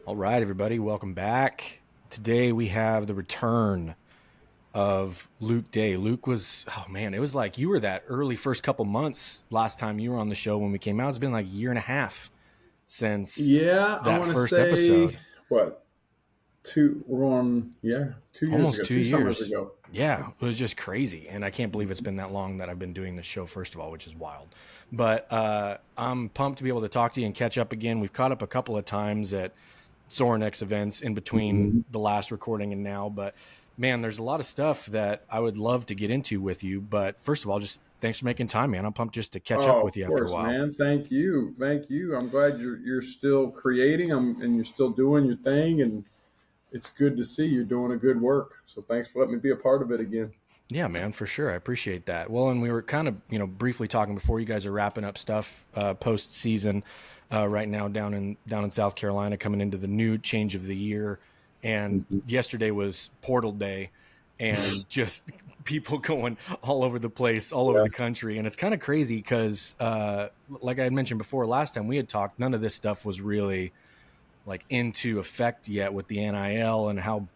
All right, everybody, welcome back. Today we have the return of Luke Day. Luke was, oh man, it was like you were that early first couple months last time you were on the show when we came out. It's been like a year and a half since Yeah, I that want to first say episode. what two? We're on 2 years Almost ago, two two summers years. ago. Yeah, it was just crazy. And I can't believe it's been that long that I've been doing this show, first of all, which is wild. But I'm pumped to be able to talk to you and catch up again. We've caught up a couple of times at Sorenex events in between Mhm. the last recording and now. But man, there's a lot of stuff that I would love to get into with you. But first of all, just thanks for making time, man. I'm pumped just to catch up Oh, with of you after a course, while. man. Thank you. I'm glad you're still creating, and you're still doing your thing, and it's good to see you're doing a good work. So thanks for letting me be a part of it again. Yeah, man, for sure. I appreciate that. Well, and we were kind of, briefly talking before you guys are wrapping up stuff post season right now down in South Carolina, coming into the new change of the year. And Mhm. yesterday was Portal Day, and just people going all over the place, all over Yeah. the country, and it's kind of crazy because, like I had mentioned before, last time we had talked, none of this stuff was really like into effect yet with the NIL and how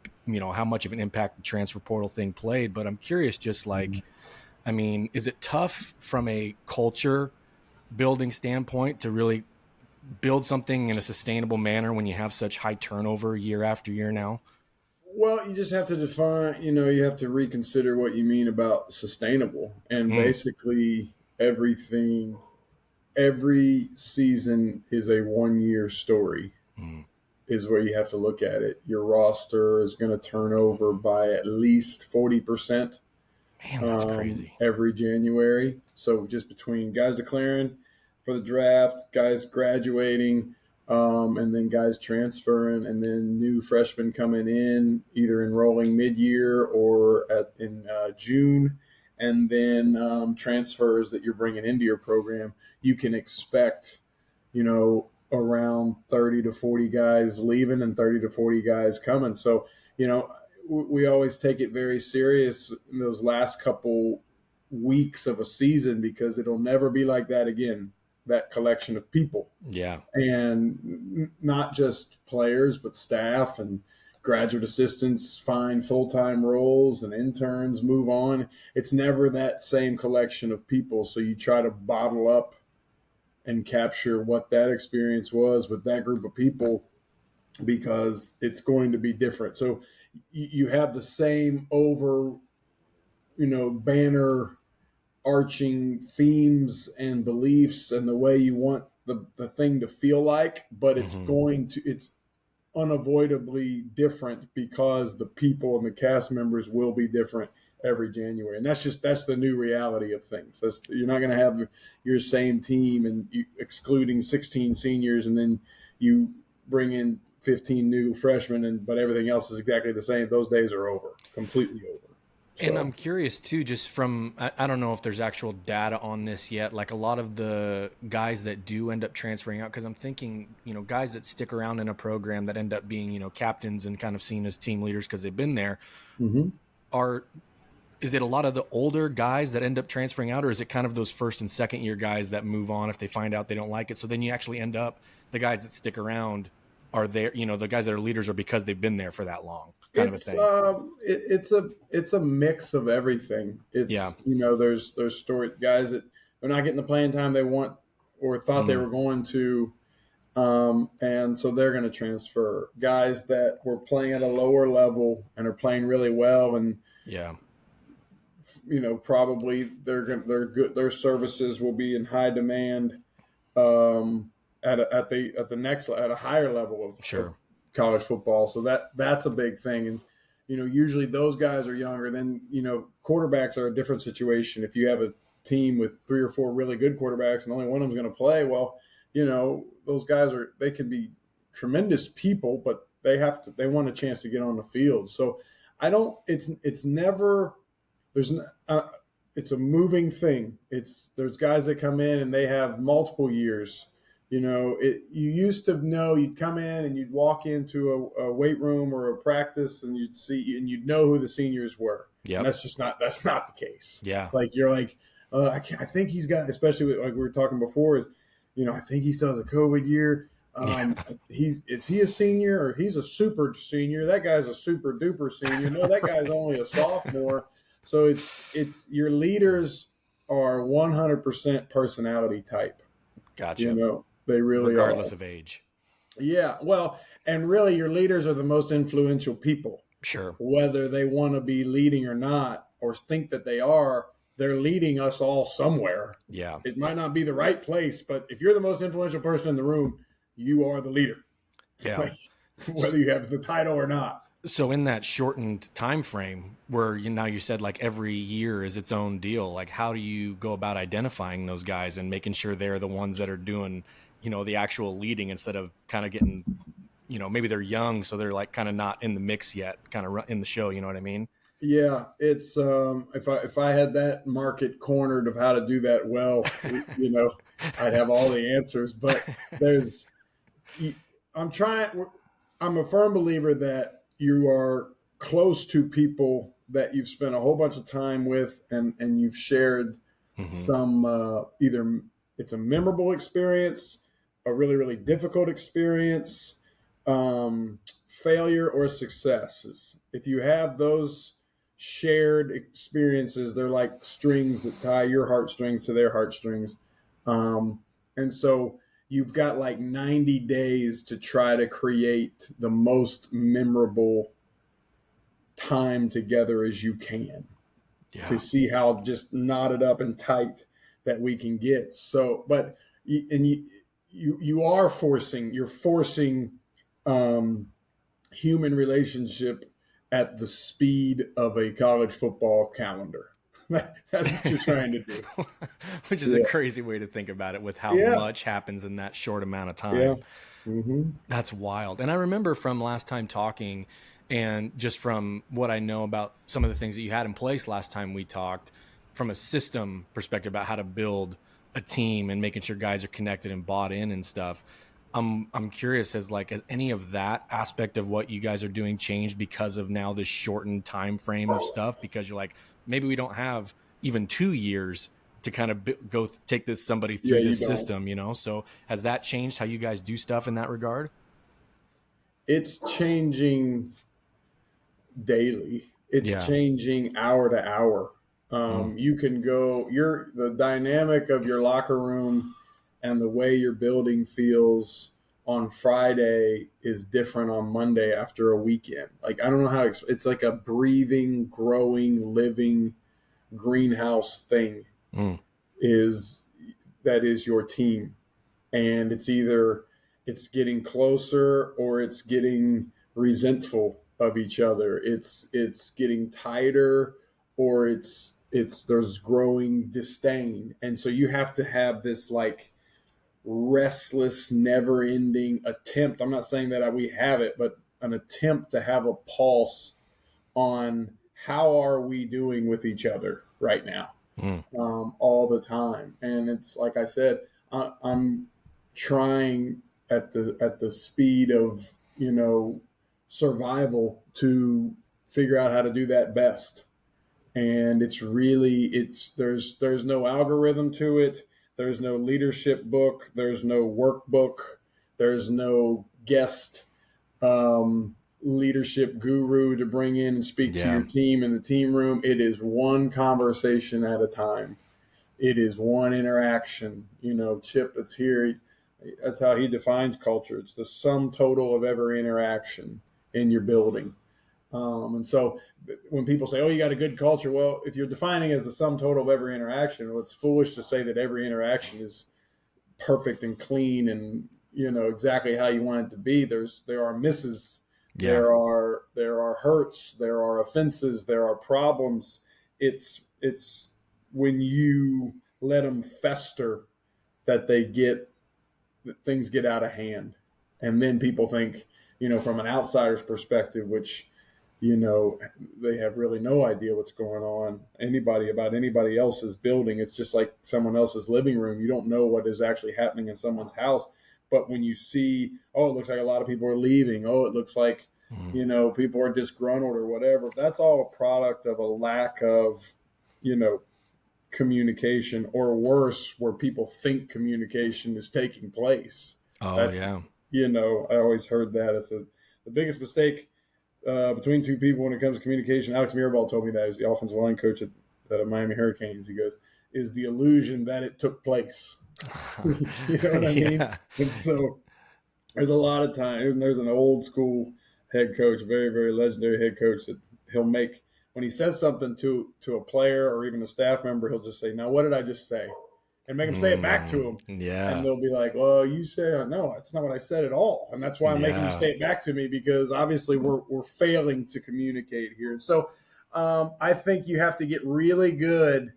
much of an impact the transfer portal thing played. But I'm curious, just Mhm. like, I mean, is it tough from a culture building standpoint to really build something in a sustainable manner when you have such high turnover year after year now? Well, you just have to define, you have to reconsider what you mean about sustainable. And Mm, basically, everything every season is a 1 year story, mm. is where you have to look at it. Your roster is going to turn over by at least 40% Man, that's crazy. every January. So just between guys declaring for the draft, guys graduating, and then guys transferring, and then new freshmen coming in, either enrolling mid-year or in June, and then transfers that you're bringing into your program, you can expect, around 30 to 40 guys leaving and 30 to 40 guys coming. So, we always take it very serious in those last couple weeks of a season because it'll never be like that again. That collection of people, Yeah. and not just players, but staff and graduate assistants find full time roles and interns move on. It's never that same collection of people. So you try to bottle up and capture what that experience was with that group of people because it's going to be different. So you have the same banner arching themes and beliefs and the way you want the thing to feel like, but Hmm. it's unavoidably different because the people and the cast members will be different every January, and that's the new reality of things. You're not going to have your same team and excluding 16 seniors, and then you bring in 15 new freshmen, and but everything else is exactly the same. Those days are over, completely over. And I'm So. curious too, just from, I don't know if there's actual data on this yet, like a lot of the guys that do end up transferring out, because I'm thinking, guys that stick around in a program that end up being, captains and kind of seen as team leaders because they've been there, Mhm. are, is it a lot of the older guys that end up transferring out, or is it kind of those first and second year guys that move on if they find out they don't like it? So then you actually end up, the guys that stick around are there, the guys that are leaders are because they've been there for that long, kind of a thing. It's a mix of everything. Yeah. There's story guys that they're not getting the playing time they want or thought they Mm, were going to, and so they're going to transfer. Guys that were playing at a lower level and are playing really well, and yeah. probably they're good. Their services will be in high demand at the next at a higher level of Sure. college football. So that's a big thing. And usually those guys are younger. Then quarterbacks are a different situation. If you have a team with three or four really good quarterbacks and only one of them's going to play, well, those guys they can be tremendous people, but they want a chance to get on the field. So I don't. It's never there's it's a moving thing. There's guys that come in and they have multiple years. You used to know you'd come in and you'd walk into a weight room or a practice and you'd know who the seniors were, and Yep. that's not the case. Yeah. Like you're like, I think he's got, especially with, like we were talking before, is I think he still has a COVID year. Yeah. Is he a senior or he's a super senior? That guy's a super duper senior. No, that guy's only a sophomore. So it's your leaders are 100% personality type. Gotcha. They really are. Regardless of age. Yeah. Well, and really, your leaders are the most influential people, Sure. whether they want to be leading or not, or think that they are. They're leading us all somewhere. Yeah. It might not be the right place, but if you're the most influential person in the room, you are the leader, Yeah. like, whether you have the title or not. So in that shortened time frame where now you said like every year is its own deal, like how do you go about identifying those guys and making sure they're the ones that are doing, the actual leading instead of kind of getting, maybe they're young, so they're like kind of not in the mix yet, kind of in the show, you know what I mean? Yeah, it's if I had that market cornered of how to do that well, I'd have all the answers. But there's I'm trying. I'm a firm believer that you are close to people that you've spent a whole bunch of time with, and you've shared Hmm. some either it's a memorable experience, a really really difficult experience, failure or successes. If you have those shared experiences, they're like strings that tie your heartstrings to their heartstrings, and so you've got like 90 days to try to create the most memorable time together as you can, to Yeah. see how just knotted up and tight that we can get. So, but you're forcing um, human relationship at the speed of a college football calendar. That's what you're trying to do. Which is a Yeah. crazy way to think about it with how Yeah. much happens in that short amount of Yeah. time. Mm-hmm. That's wild. And I remember from last time talking, and just from what I know about some of the things that you had in place last time we talked, from a system perspective about how to build a team and making sure guys are connected and bought in and stuff. I'm curious, has any of that aspect of what you guys are doing changed because of now this shortened time frame of stuff? Because you're like, maybe we don't have even 2 years to kind of go take this somebody Yeah, through you this don't. system. So has that changed how you guys do stuff in that regard? It's changing daily. It's Yeah. changing hour to hour. Mm. You can go. The dynamic of your locker room and the way your building feels on Friday is different on Monday after a weekend. Like, I don't know how it's like a breathing, growing, living greenhouse thing. Mm. Is that is your team, and it's either it's getting closer or it's getting resentful of each other. It's getting tighter, or it's there's growing disdain, and so you have to have this like restless, never-ending attempt. I'm not saying that we have it, but an attempt to have a pulse on how are we doing with each other right now, Mm. all the time. And it's like I said, I'm trying at the speed of survival to figure out how to do that best. And there's no algorithm to it. There's no leadership book. There's no workbook. There's no guest leadership guru to bring in and speak to your Yeah. team in the team room. It is one conversation at a time. It is one interaction. Chip that's here, that's how he defines culture. It's the sum total of every interaction in your building. And so when people say, oh, you got a good culture, well, if you're defining it as the sum total of every interaction, well, it's foolish to say that every interaction is perfect and clean and exactly how you want it to be. There are misses, Yeah. there are hurts, there are offenses, there are problems. It's when you let them fester that that things get out of hand, and then people think, from an outsider's perspective, which they have really no idea what's going on anybody else's building. It's just like someone else's living room. You don't know what is actually happening in someone's house. But when you see, oh, it looks like a lot of people are leaving, oh, it looks like Mm. people are disgruntled or whatever, that's all a product of a lack of you know communication, or worse, where people think communication is taking place. Oh that's yeah. I always heard that. It's the biggest mistake between two people when it comes to communication. Alex Mirabal told me that, as the offensive line coach at the Miami Hurricanes. He goes, is the illusion that it took place. You know what I mean? Yeah. And so there's a lot of time. And there's an old school head coach, very, very legendary head coach, that he'll make, when he says something to a player or even a staff member, he'll just say, now, what did I just say? And make them say it back to him. And Yeah. they'll be like, well, you say, no, that's not what I said at all. And that's why I'm making you Yeah. say it back to me, because obviously we're failing to communicate here. And so I think you have to get really good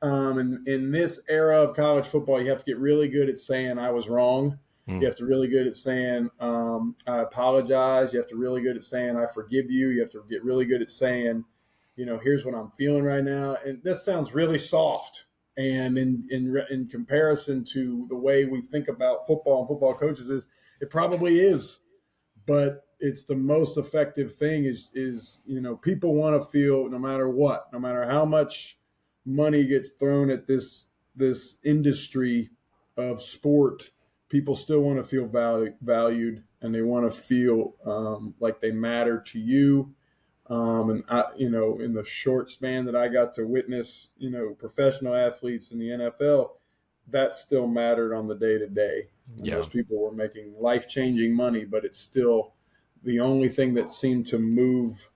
in this era of college football. You have to get really good at saying I was wrong. You Mm. have to really good at saying I apologize. You have to really good at saying I forgive you. You have to get really good at saying, here's what I'm feeling right now. And this sounds really soft. And in comparison to the way we think about football and football coaches, it probably is, but it's the most effective thing. Is people want to feel, no matter what, no matter how much money gets thrown at this industry of sport, people still want to feel valued, and they want to feel like they matter to you. And in the short span that I got to witness, professional athletes in the NFL, that still mattered on the day to day. And Yeah. those people were making life changing money, but it's still the only thing that seemed to move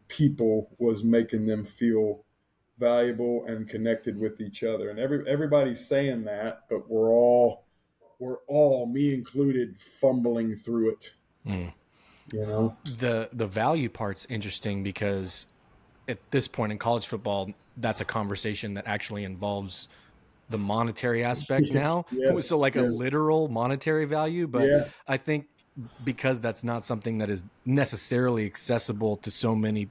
people was making them feel valuable and connected with each other. And everybody's saying that, but we're all, me included, fumbling through it. Mm. You know. The value part's interesting because at this point in college football, that's a conversation that actually involves the monetary aspect Yes. now. Yes. So like a Yes. literal monetary value, but Yeah. I think because that's not something that is necessarily accessible to so many,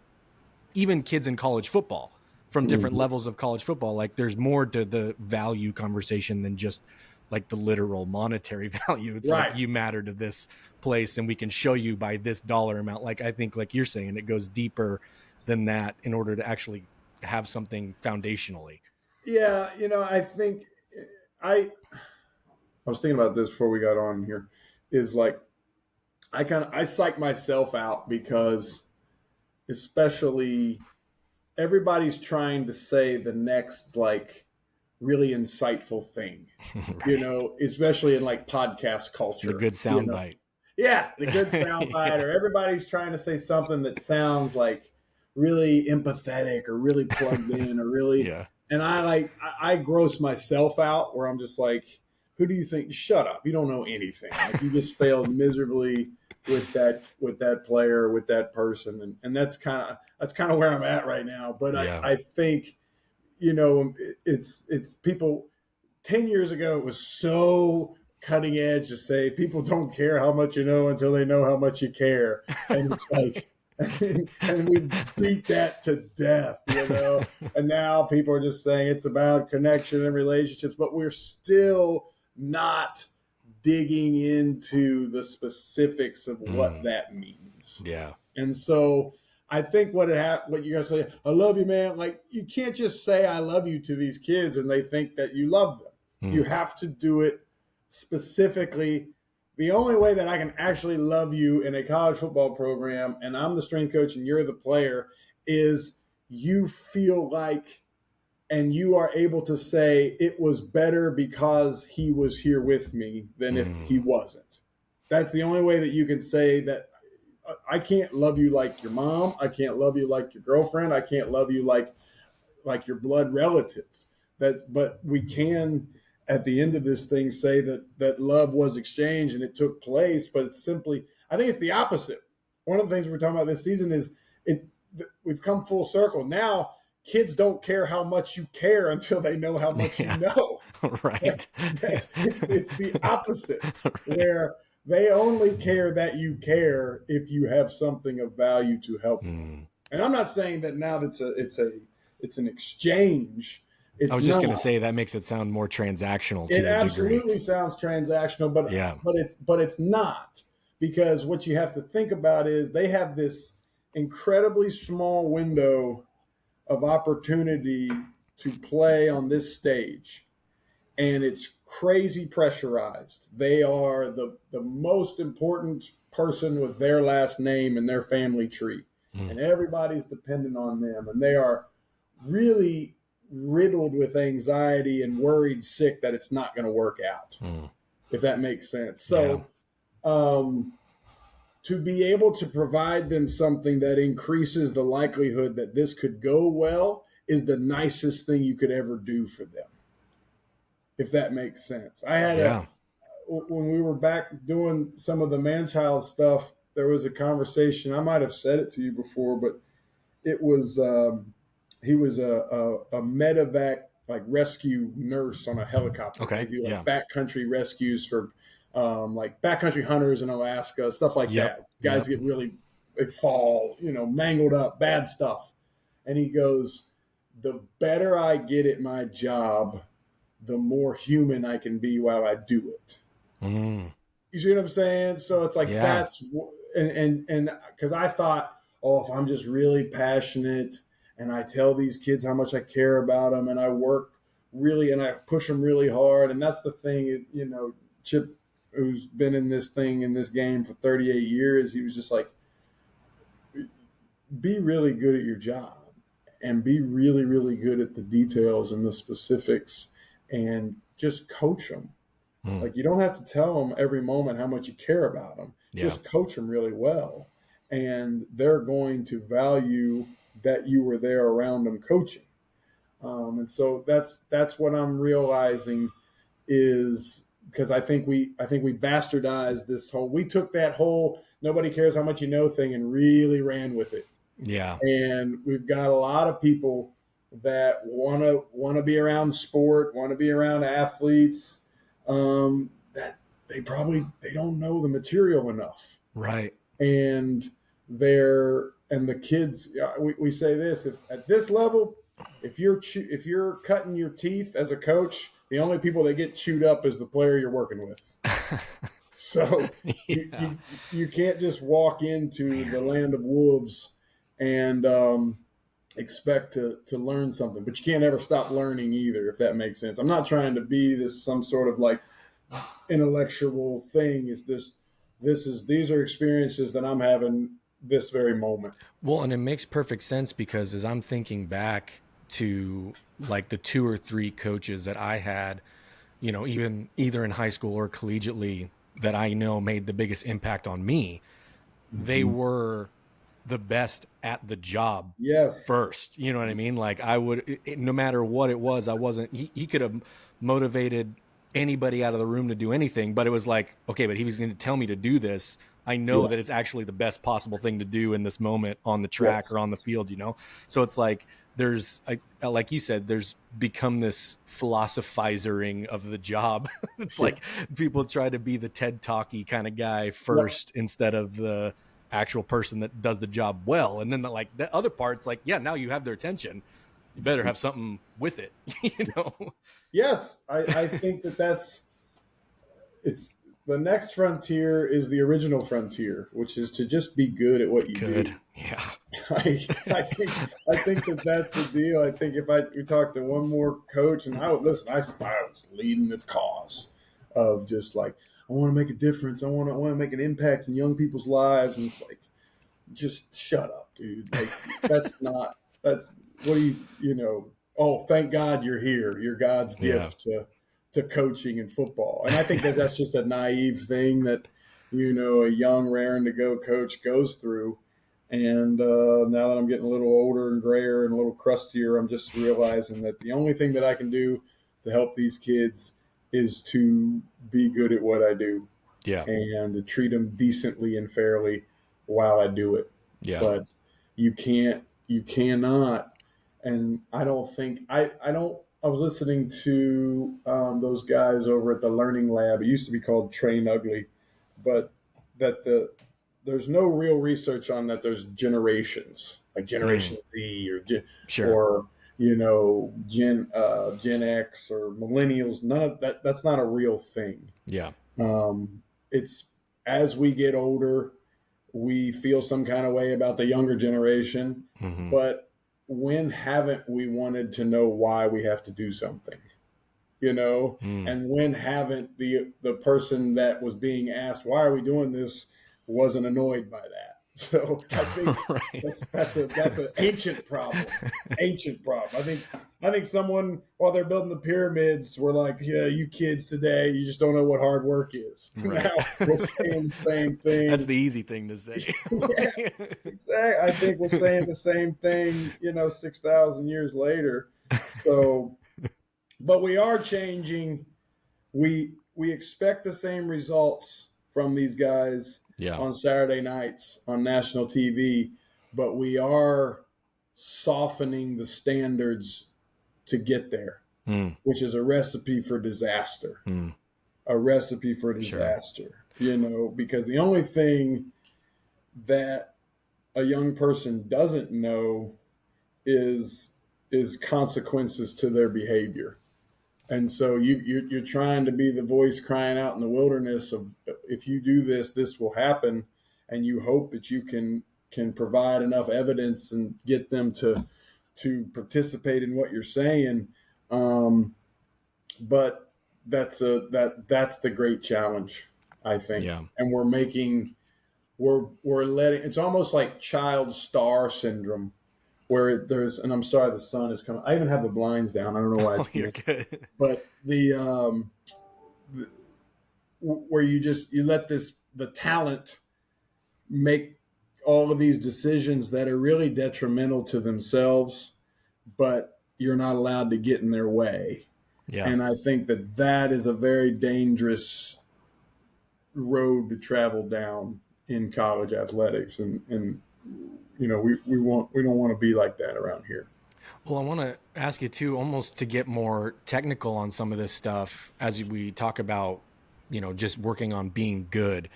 even kids in college football from different Mhm. levels of college football, like there's more to the value conversation than just like the literal monetary value. It's like Right. you matter to this place and we can show you by this dollar amount. Like I think like you're saying, it goes deeper than that in order to actually have something foundationally. Yeah. I think I was thinking about this before we got on here. Is like I psych myself out because, especially, everybody's trying to say the next like really insightful thing, Right. especially in like podcast The culture. good sound bite. Yeah, the good soundbite, Yeah. or everybody's trying to say something that sounds like really empathetic or really plugged in or really. Yeah. And I gross myself out where I'm just like, who do you think? Shut up! You don't know anything. Like, you just failed miserably with that player, with that person, and that's kind of where I'm at right now. But I Yeah. I think it's people. 10 years ago, it was so cutting edge to say people don't care how much you know until they know how much you care. And it's like, and we beat that to death. And now people are just saying it's about connection and relationships, but we're still not digging into the specifics of what Mm, that means. yeah. And so I think what you're gonna say, I love you, man. Like, you can't just say I love you to these kids and they think that you love them. You Mm, have to do it specifically. The only way that I can actually love you in a college football program, and I'm the strength coach and you're the player, is you feel like, and you are able to say it was better because he was here with me than if he mm, wasn't. That's the only way that you can say that. I can't love you like your mom. I can't love you like your girlfriend. I can't love you like your blood relative. But we can, at the end of this thing, say that love was exchanged and it took place. But it's simply, I think it's the opposite. One of the things we're talking about this season is it. We've come full circle. Now kids don't care how much you care until they know how much you yeah. know. Right. It's the opposite, Right. where they only care that you care if you have something of value to help them. Mm. And I'm not saying that now it's an exchange. I It's was just not. going to say that makes it sound more transactional It to a degree. absolutely sounds transactional, but Yeah. but it's not, because what you have to think about is they have this incredibly small window of opportunity to play on this stage. and it's crazy pressurized. They are the most important person with their last name in their family tree, Mm. and everybody's dependent on them, and they are really riddled with anxiety and worried sick that it's not going to work out, Mm. if that makes sense. Yeah. So, to be able to provide them something that increases the likelihood that this could go well is the nicest thing you could ever do for them, if that makes sense. I had a Yeah. When we were back doing some of the man-child stuff, there was a conversation. I might have said it to you before, but it was he was a medevac, like rescue nurse on a helicopter. They Okay. do like Yeah. backcountry rescues for like backcountry hunters in Alaska, stuff like Yep. that. Guys Yep. get really, they fall, mangled up, bad stuff. And he goes, the better I get at my job, the more human I can be while I do it. Mm. You see what I'm saying? So it's like Yeah. that's and because I thought, oh, if I'm just really passionate and I tell these kids how much I care about them and I work really and I push them really hard, and that's the thing, Chip, who's been in this thing in this game for 38 years, he was just like, be really good at your job and be really, really good at the details and the specifics and just coach them. Mm. Like, you don't have to tell them every moment how much you care about them. Yeah. Just coach them really well, and they're going to value that you were there around them coaching. And so that's what I'm realizing is because I think we bastardized this whole. We took that whole nobody cares how much you know thing and really ran with it, Yeah. and we've got a lot of people that want to be around sport, want to be around athletes, that they don't know the material enough, Right. and the kids. We say this: if at this level, if you're cutting your teeth as a coach, the only people that get chewed up is the player you're working with. So you, Yeah. you, you can't just walk into the Man. land of wolves and expect to learn something, but you can't ever stop learning either, if that makes sense. I'm not trying to be this some sort of like intellectual thing. It's these are experiences that I'm having this very moment. Well, and it makes perfect sense because as I'm thinking back to like the two or three coaches that I had, even either in high school or collegiately that I know made the biggest impact on me, they Mm-hmm. were the best at the job Yes. first. You know what I mean? Like I would, no matter what it was, I wasn't, he could have motivated anybody out of the room to do anything, but it was like, okay, but he was going to tell me to do this. I know Yes. that it's actually the best possible thing to do in this moment on the track Yes. or on the field. So it's like, like you said, there's become this philosophizing of the job. It's Yeah. like people try to be the TED Talky kind of guy Yep. first instead of the actual person that does the job well. And then the other part's like, yeah, now you have their attention. You better have something with it, you know? Yes. I think that's it's the next frontier is the original frontier, which is to just be good at what you Good. do. Yeah. I think that that's the deal. I think if we talk to one more coach, and I would listen, I was leading the cause of just like I want to make a difference. I want to make an impact in young people's lives, and it's like just shut up, dude. Like that's what do oh, thank God you're here. You're God's Yeah. gift to coaching and football. And I think that that's just a naive thing that a young raring to go coach goes through. And now that I'm getting a little older and grayer and a little crustier, I'm just realizing that the only thing that I can do to help these kids is to be good at what I do Yeah. and to treat them decently and fairly while I do it. Yeah. But you cannot, and I don't think, I don't, I was listening to those guys over at the Learning Lab. It used to be called Train Ugly, but that there's no real research on that. There's generations like Mm, Generation Z sure. or Gen X or Millennials. None of that. That's not a real thing. Yeah. It's as we get older, we feel some kind of way about the younger generation, Hmm. but when haven't we wanted to know why we have to do something? Mm. and when haven't the person that was being asked, why are we doing this, wasn't annoyed by that. So I think Right. that's an ancient problem. Ancient problem. I think someone, while they're building the pyramids, were like, yeah, you kids today, you just don't know what hard work is. Right. Now we're saying the same That's thing. the easy thing to say. Yeah, exactly. I think we're saying the same thing, 6,000 years later. So, but we are changing. We expect the same results from these guys Yeah. on Saturday nights on national TV, but we are softening the standards to get there, Mm. which is a recipe for disaster. Mm. A recipe for Sure. disaster, because the only thing that a young person doesn't know is consequences to their behavior. And so you're trying to be the voice crying out in the wilderness of, if you do this, this will happen, and you hope that you can provide enough evidence and get them to participate in what you're saying. But that's the great challenge, I think. Yeah. And we're letting, it's almost like child star syndrome, where there's, and I'm sorry, the sun is coming. I even have the blinds down. I don't know why Oh, it's you're doing, good. but where you let the talent make all of these decisions that are really detrimental to themselves, but you're not allowed to get in their way. Yeah. And I think that is a very dangerous road to travel down in college athletics, and we don't want to be like that around here. Well, I want to ask you too, almost to get more technical on some of this stuff as we talk about, just working on being good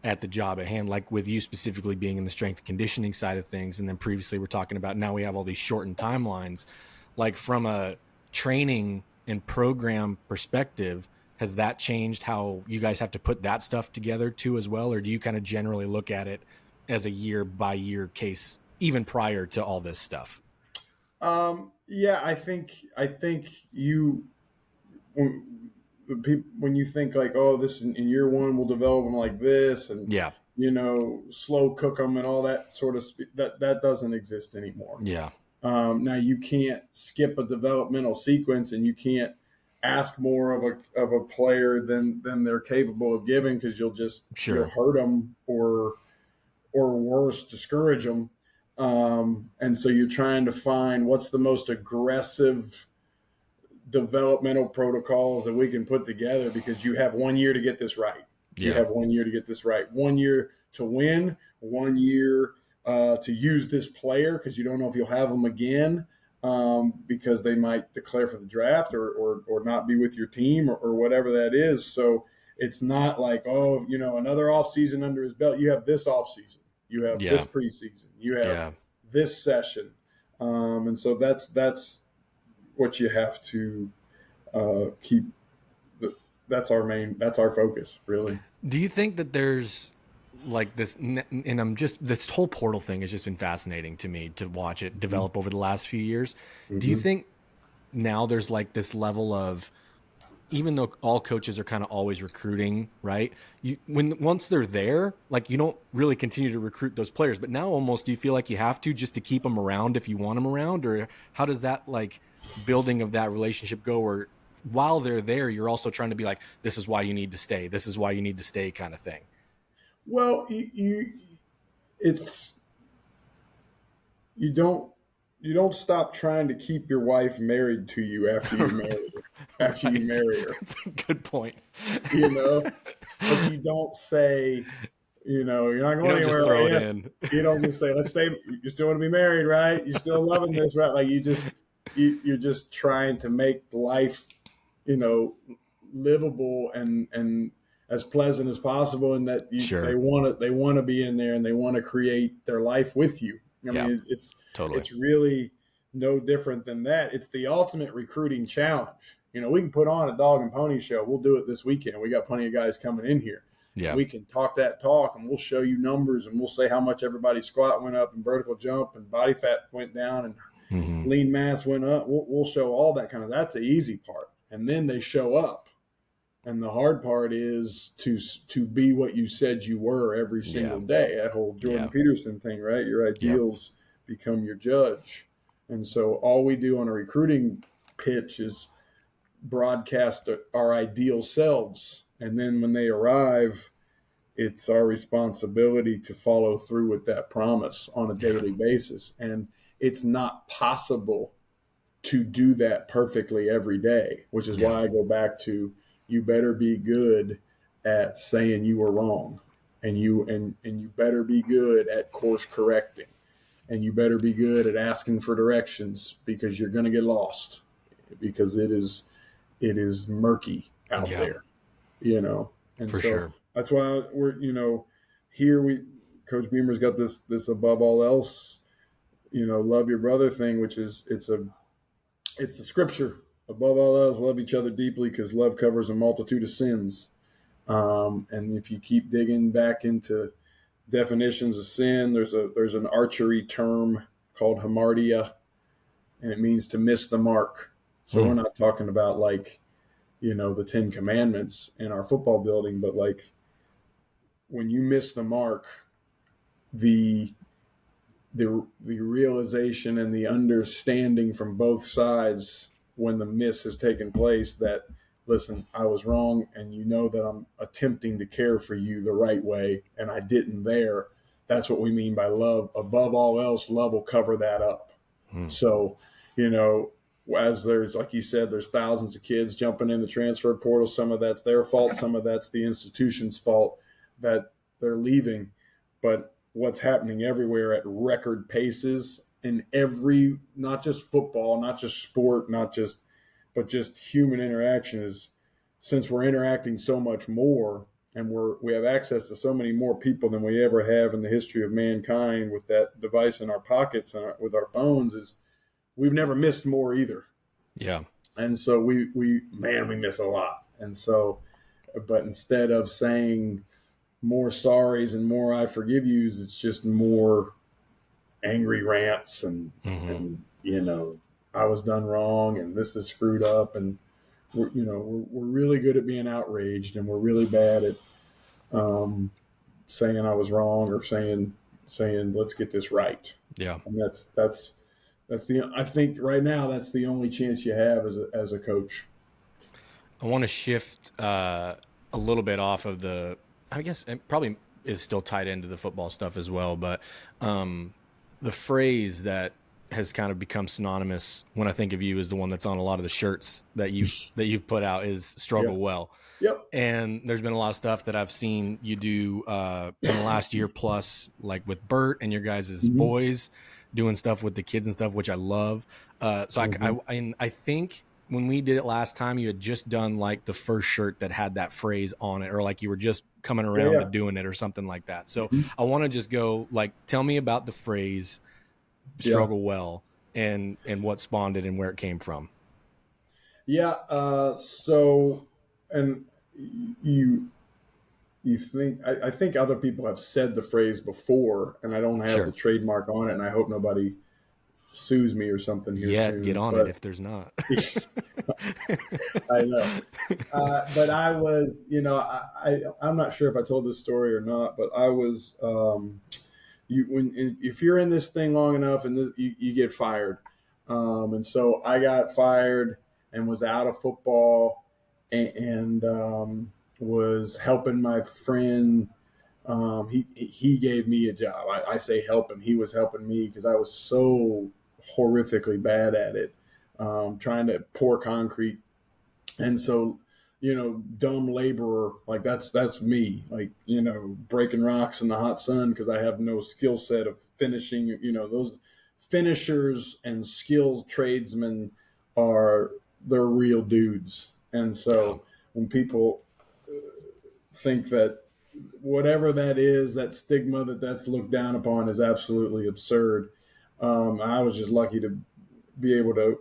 at the job at hand, like with you specifically being in the strength and conditioning side of things. And then previously we're talking about now we have all these shortened timelines. Like from a training and program perspective, has that changed how you guys have to put that stuff together too as well? Or do you kind of generally look at it as a year by year case, even prior to all this stuff? Yeah, I think when, when you think like, oh, this in year one we'll develop them like this, and Yeah. slow cook them and all that sort of that doesn't exist anymore. Yeah. Now you can't skip a developmental sequence, and you can't ask more of a player than they're capable of giving, because you'll Sure. hurt them, or worse, discourage them. And so you're trying to find what's the most aggressive developmental protocols that we can put together, because you have 1 year to get this right. You Yeah. have 1 year to get this right. 1 year to win, 1 year to use this player, because you don't know if you'll have them again, because they might declare for the draft, or not be with your team, or whatever that is. So it's not like, oh, another off season under his belt. You have this off season. You have this Yeah. preseason. You have Yeah. this session. And so that's what you have to keep. That's our focus, really. Do you think that there's like this, and this whole portal thing has just been fascinating to me to watch it develop over the last few years. Do you Mm-hmm. think now there's like this level of, even though all coaches are kind of always recruiting, right? Once they're there, like you don't really continue to recruit those players, but now almost do you feel like you have to, just to keep them around if you want them around? Or how does that like building of that relationship go? Or while they're there, you're also trying to be like, this is why you need to stay. This is why you need to stay, kind of thing. Well, it's you don't stop trying to keep your wife married to you after you marry her. After you Right. marry her, That's a good point. you know, but you don't say, you're not You going don't just anywhere. Like, throw it yeah, in. you don't just say, let's stay. You still want to be married, right? You're still loving Right. this, right? Like you're just trying to make life, you know, livable and as pleasant as possible, and that Sure. they want to be in there, and they want to create their life with you. I Yeah, mean, it's totally. it's really no different than that. It's the ultimate recruiting challenge. We can put on a dog and pony show. We'll do it this weekend. We got plenty of guys coming in here, and Yeah. we can talk that talk, and we'll show you numbers, and we'll say how much everybody's squat went up, and vertical jump, and body fat went down, and Hmm. lean mass went up. We'll show all that kind of. That's the easy part, and then they show up. And the hard part is to be what you said you were every Yeah. single day. That whole Jordan Yeah. Peterson thing, right? Your Yeah. ideals become your judge. And so all we do on a recruiting pitch is broadcast our ideal selves. And then when they arrive, it's our responsibility to follow through with that promise on a Yeah. daily basis. And it's not possible to do that perfectly every day, which is Yeah. why I go back to you better be good at saying you were wrong, and you better be good at course correcting, and you better be good at asking for directions, because you're going to get lost, because it is murky out Yeah. there, you know. And For so sure. that's why we're, here we Coach Beamer's got this above all else, love your brother thing, which is it's the scripture. Above all else, love each other deeply, because love covers a multitude of sins. And if you keep digging back into definitions of sin, there's an archery term called hamartia, and it means to miss the mark. So we're Mm. not talking about like, the Ten Commandments in our football building, but like when you miss the mark, the the realization and the understanding from both sides when the miss has taken place, that listen, I was wrong, and that I'm attempting to care for you the right way, and I didn't there. That's what we mean by love. Above all else, love will cover that up. Mm. So, you know, as there's, like you said, there's thousands of kids jumping in the transfer portal. Some of that's their fault. Some of that's the institution's fault that they're leaving. But what's happening everywhere at record paces in every, not just football, not just sport, but just human interaction, is, since we're interacting so much more, and we have access to so many more people than we ever have in the history of mankind, with that device in our pockets and with our phones, is we've never missed more either. Yeah. And so we miss a lot. And so, but instead of saying more sorries and more I forgive yous, it's just more angry rants, Mm-hmm. and I was done wrong, and this is screwed up, and we're really good at being outraged, and we're really bad at saying I was wrong, or saying let's get this right. Yeah. And that's the, I think right now that's the only chance you have as a coach. I want to shift a little bit off of I guess it probably is still tied into the football stuff as well, but the phrase that has kind of become synonymous when I think of you is the one that's on a lot of the shirts that you've put out, is struggle Yeah. well. Yep. And there's been a lot of stuff that I've seen you do in the last year plus, like with Bert and your guys' Mm-hmm. boys, doing stuff with the kids and stuff, which I love. Mm-hmm. I think when we did it last time, you had just done like the first shirt that had that phrase on it, or like you were just coming Yeah. around Yeah. to doing it or something like that. So Mm-hmm. I want to just go like, tell me about the phrase Yeah. struggle well, and what spawned it and where it came from. Yeah. So, and you think, I think other people have said the phrase before, and I don't have the Sure. trademark on it, and I hope nobody sues me or something here Yeah, get soon. on it But if there's not. I know. But I was, I'm not sure if I told this story or not, but I was, if you're in this thing long enough, and you get fired. And so I got fired and was out of football, and was helping my friend. He gave me a job. I say help him. He was helping me because I was so horrifically bad at it, trying to pour concrete. And so, dumb laborer, like that's me, like, breaking rocks in the hot sun, because I have no skill set of finishing. Those finishers and skilled tradesmen they're real dudes. And Yeah. so when people think that whatever that is, that stigma that's looked down upon, is absolutely absurd. I was just lucky to be able to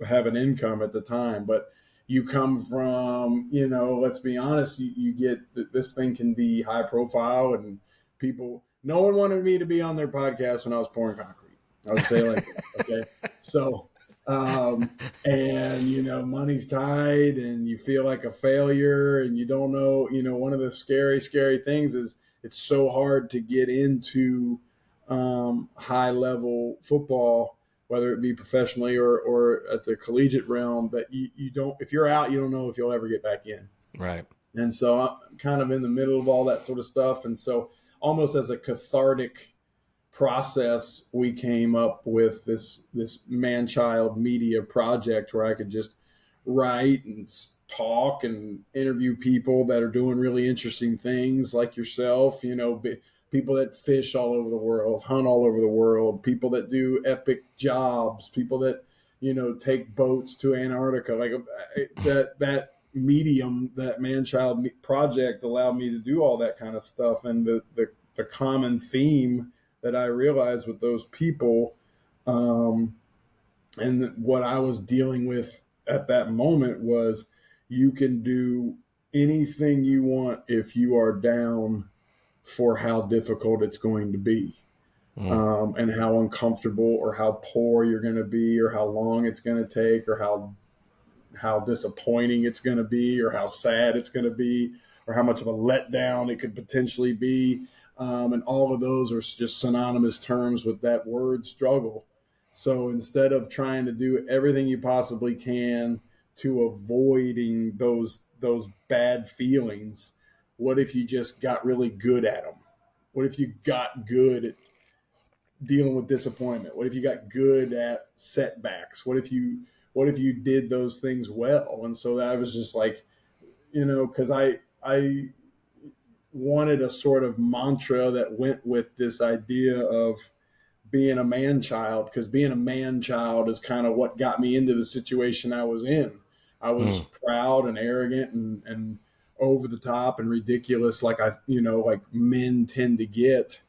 have an income at the time. But you come from, let's be honest, you get this thing can be high profile, and no one wanted me to be on their podcast when I was pouring concrete. I would say like that. Okay. So, And money's tight and you feel like a failure and you don't know. One of the scary things is it's so hard to get into high level football, whether it be professionally or at the collegiate realm, that you don't, if you're out, you don't know if you'll ever get back in. Right. And so I'm kind of in the middle of all that sort of stuff. And so almost as a cathartic process, we came up with this man-child media project where I could just write and talk and interview people that are doing really interesting things like yourself, people that fish all over the world, hunt all over the world, people that do epic jobs, people that take boats to Antarctica. Like that medium, that man-child project allowed me to do all that kind of stuff. And the common theme that I realized with those people, um, and what I was dealing with at that moment was, you can do anything you want if you are down for how difficult it's going to be, Mm. and how uncomfortable or how poor you're going to be, or how long it's going to take, or how disappointing it's going to be, or how sad it's going to be, or how much of a letdown it could potentially be. And all of those are just synonymous terms with that word struggle. So instead of trying to do everything you possibly can to avoiding those bad feelings, what if you just got really good at them? What if you got good at dealing with disappointment? What if you got good at setbacks? What if you did those things well? And so that was just like, because I wanted a sort of mantra that went with this idea of being a man child, because being a man child is kind of what got me into the situation I was in. I was Mm. proud and arrogant and over the top and ridiculous, like like men tend to get.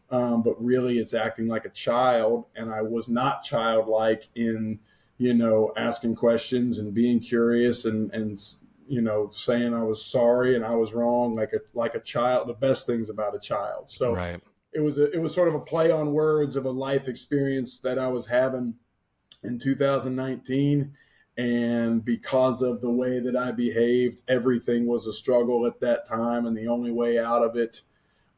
But really, it's acting like a child, and I was not childlike in asking questions and being curious and saying I was sorry and I was wrong, like a child. The best things about a child. So Right. it was sort of a play on words of a life experience that I was having in 2019. And because of the way that I behaved, everything was a struggle at that time. And the only way out of it,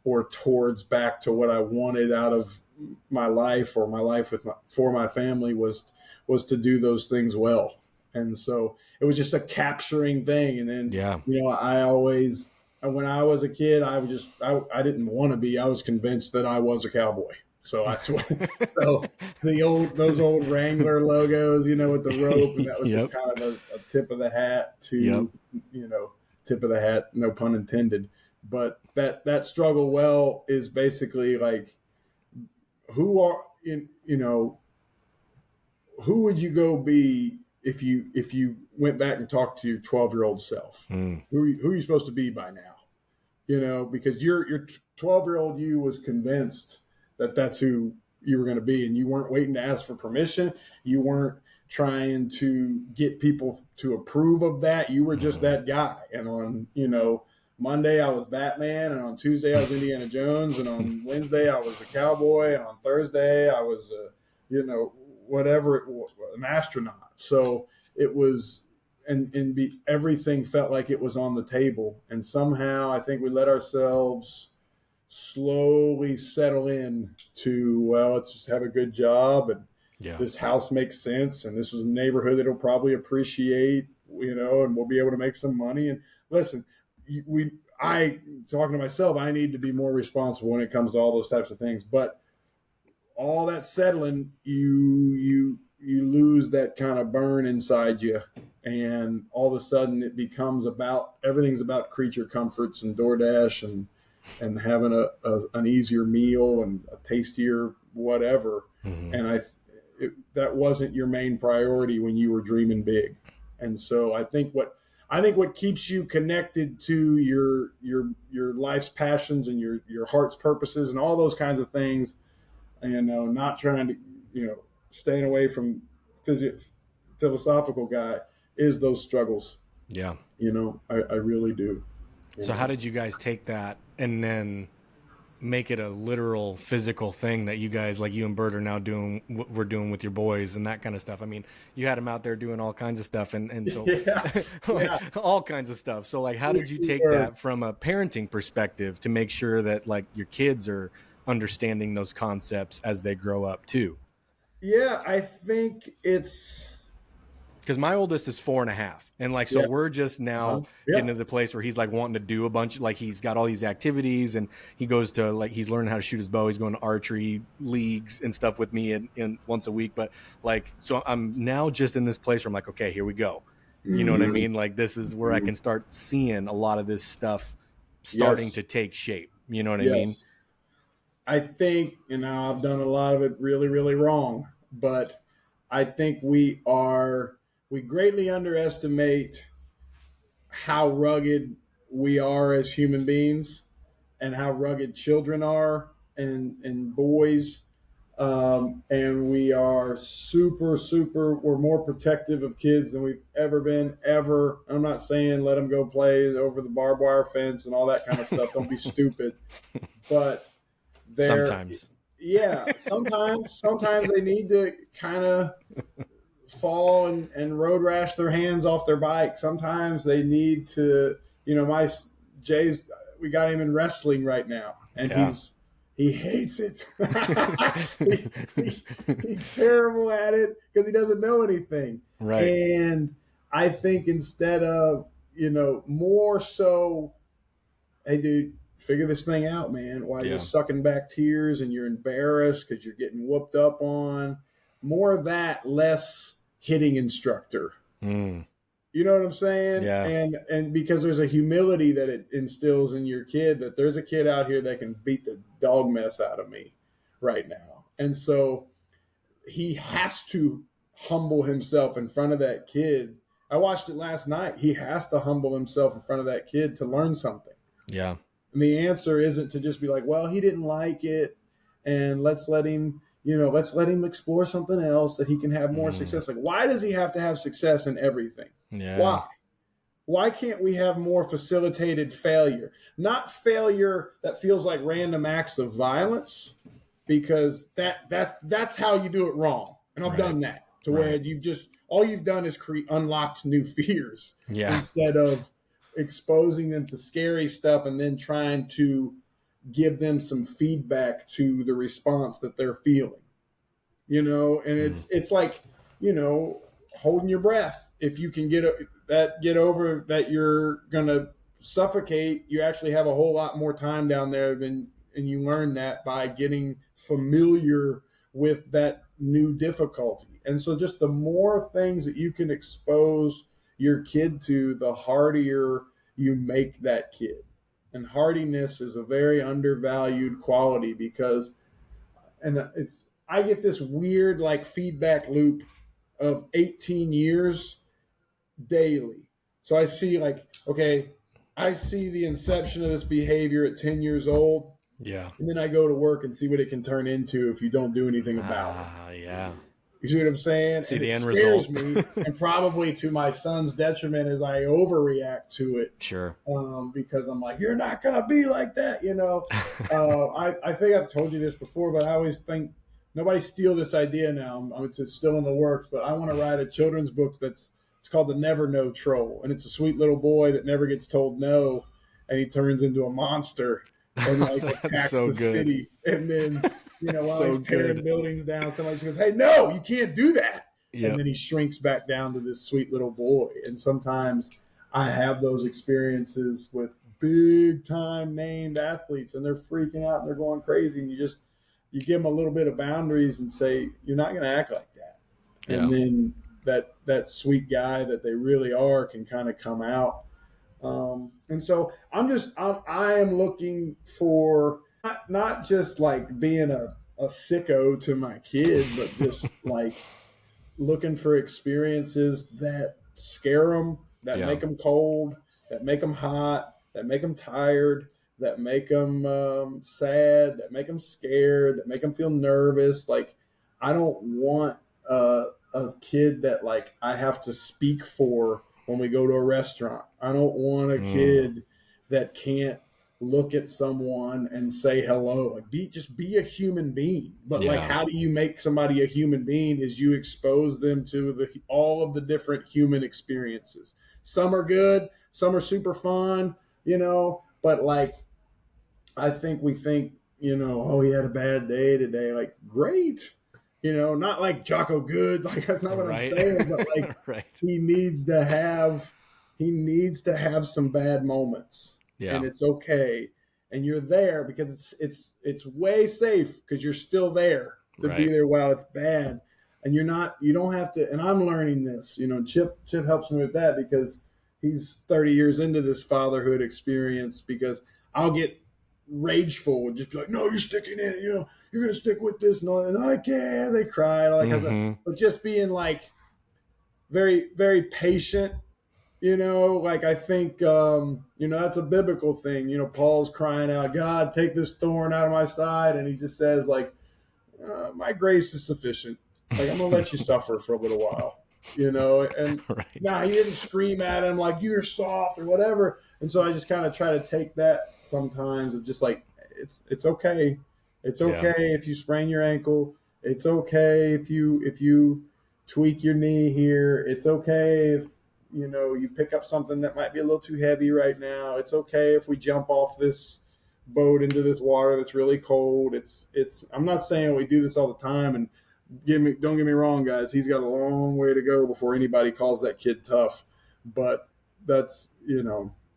or towards back to what I wanted out of my life, or my life for my family, was to do those things well. And so it was just a capturing thing. And then, Yeah. I always, when I was a kid, I didn't want to be. I was convinced that I was a cowboy. So that's what. So those old Wrangler logos, with the rope, and that was just Yep. kind of a tip of the hat Yep. to, tip of the hat, no pun intended. But that struggle well is basically like, who are in who would you go be if you went back and talked to your 12-year-old self? Mm. Who are you supposed to be by now? Because your 12-year-old you was convinced that that's who you were going to be, and you weren't waiting to ask for permission. You weren't trying to get people to approve of that. You were just Mm. that guy. And on Monday I was Batman, and on Tuesday I was Indiana Jones, and on Wednesday I was a cowboy, and on Thursday I was whatever an astronaut. So it was, and everything felt like it was on the table. And somehow I think we let ourselves slowly settle in to, well, let's just have a good job, and Yeah. this house makes sense, and this is a neighborhood that'll probably appreciate, and we'll be able to make some money. And listen, we I talking to myself, I need to be more responsible when it comes to all those types of things. But all that settling, you lose that kind of burn inside you, and all of a sudden it becomes about, everything's about creature comforts and DoorDash and having an easier meal and a tastier whatever. Mm-hmm. And that wasn't your main priority when you were dreaming big. And so I think what keeps you connected to your life's passions and your heart's purposes and all those kinds of things, and not trying to, staying away from philosophical guy, is those struggles. Yeah. I really do. So how did you guys take that and then make it a literal physical thing that you guys, like you and Bert, are now doing what we're doing with your boys and that kind of stuff. I mean, you had them out there doing all kinds of stuff, and so Yeah, like yeah. all kinds of stuff. So like, how We, did you we take were, that from a parenting perspective to make sure that like your kids are understanding those concepts as they grow up too? yeah, I think it's, Because my oldest is 4.5, and like, so yeah, we're just now yeah. getting to the place where he's like wanting to do a bunch, like he's got all these activities, and he goes to, like, he's learning how to shoot his bow, he's going to archery leagues and stuff with me in once a week. But like, so I'm now just in this place where I'm like, okay, here we go. You know what I Mm-hmm. mean? Like, this is where I can start seeing a lot of this stuff starting Yes, to take shape. You know what I mean? yes. I think, you know, I've done a lot of it really, really wrong, but I think we greatly underestimate how rugged we are as human beings and how rugged children are and boys. And we are super, we're more protective of kids than we've ever been, ever. I'm not saying let them go play over the barbed wire fence and all that kind of stuff. Don't be stupid. But they're, Sometimes. yeah, sometimes they need to kind of fall and road rash their hands off their bike. Sometimes they need to, you know, my Jay's, we got him in wrestling right now, and Yeah. he hates it. He's terrible at it because he doesn't know anything. Right. And I think instead of, you know, more so, hey, dude, figure this thing out, man, while you're Yeah. sucking back tears and you're embarrassed because you're getting whooped up on. More of that, less hitting instructor. Mm. You know what I'm saying? Yeah. And because there's a humility that it instills in your kid that there's a kid out here that can beat the dog mess out of me right now. And so he has to humble himself in front of that kid. I watched it last night. He has to humble himself in front of that kid to learn something. Yeah. And the answer isn't to just be like, well, he didn't like it, and let's let him, you know, let's let him explore something else that he can have more Mm. success. Like, why does he have to have success in everything? Yeah. Why? Why can't we have more facilitated failure? Not failure that feels like random acts of violence, because that's how you do it wrong. And I've Right. done that to where Right. you've just all you've done is create unlocked new fears Yeah. instead of exposing them to scary stuff and then trying to give them some feedback to the response that they're feeling. You know, and Mm. it's like, you know, holding your breath. If you can get over that you're gonna suffocate, you actually have a whole lot more time down there than, and you learn that by getting familiar with that new difficulty. And so just the more things that you can expose your kid to, the hardier you make that kid. And hardiness is a very undervalued quality because, and it's, I get this weird like feedback loop of 18 years daily. So I see like, okay, I see the inception of this behavior at 10 years old, Yeah. and then I go to work and see what it can turn into if you don't do anything about it. Ah, yeah. You see what I'm saying? See And the it end scares result. me, and probably to my son's detriment as I overreact to it, Sure. because I'm like, you're not gonna be like that, you know. I think I've told you this before, but I always think nobody steal this idea now. It's still in the works, but I want to write a children's book that's it's called The Never No Troll, and it's a sweet little boy that never gets told no, and he turns into a monster and like That's attacks so the good. city, and then That's while so he's tearing good. buildings down, somebody just goes, "Hey, no, you can't do that," and Yep. then he shrinks back down to this sweet little boy. And sometimes I have those experiences with big time named athletes, and they're freaking out and they're going crazy, and you give them a little bit of boundaries and say you're not going to act like that, and Yeah. then that sweet guy that they really are can kind of come out. And so I am looking for not just like being a sicko to my kid, but just like looking for experiences that scare them, that Yeah. make them cold, that make them hot, that make them tired, that make them sad, that make them scared, that make them feel nervous. Like, I don't want a kid that like I have to speak for when we go to a restaurant. I don't want a Mm. kid that can't look at someone and say hello. Like just be a human being. But like, Yeah. how do you make somebody a human being? Is you expose them to all of the different human experiences. Some are good, some are super fun, but like, I think we think, oh, he had a bad day today. Like, great. Not like Jocko good. Like, that's not what I'm Right. saying, but like, Right. he needs to have he needs to have some bad moments, and Yeah. it's okay. And you're there because it's way safe because you're still there to be Right. there while it's bad. And you don't have to, and I'm learning this, Chip helps me with that because he's 30 years into this fatherhood experience because I'll get rageful and just be like, no, you're sticking in, you're gonna stick with this, and I can't. They cry, like I said, Mm-hmm. but just being like very, very patient. Like I think, that's a biblical thing. Paul's crying out, God, take this thorn out of my side, and he just says like, my grace is sufficient. Like I'm gonna let you suffer for a little while, and Right. now he didn't scream at him like you're soft or whatever. And so I just kind of try to take that sometimes of just like it's okay. It's Yeah. okay if you sprain your ankle. It's okay if you tweak your knee here. It's okay if you pick up something that might be a little too heavy right now. It's okay if we jump off this boat into this water that's really cold. It's I'm not saying we do this all the time, and don't get me wrong, guys, he's got a long way to go before anybody calls that kid tough. But that's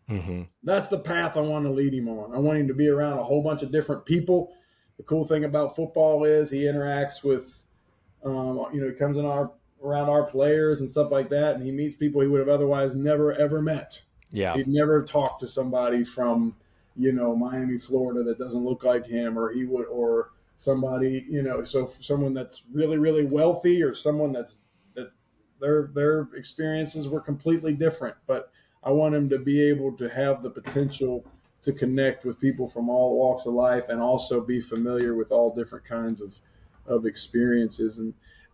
Mm-hmm. that's the path I want to lead him on. I want him to be around a whole bunch of different people. The cool thing about football is he interacts with he comes around our players and stuff like that, and he meets people he would have otherwise never ever met. Yeah. He'd never talked to somebody from Miami, Florida that doesn't look like him, or somebody so someone that's really really wealthy, or someone that their experiences were completely different. But I want him to be able to have the potential to connect with people from all walks of life, and also be familiar with all different kinds of experiences,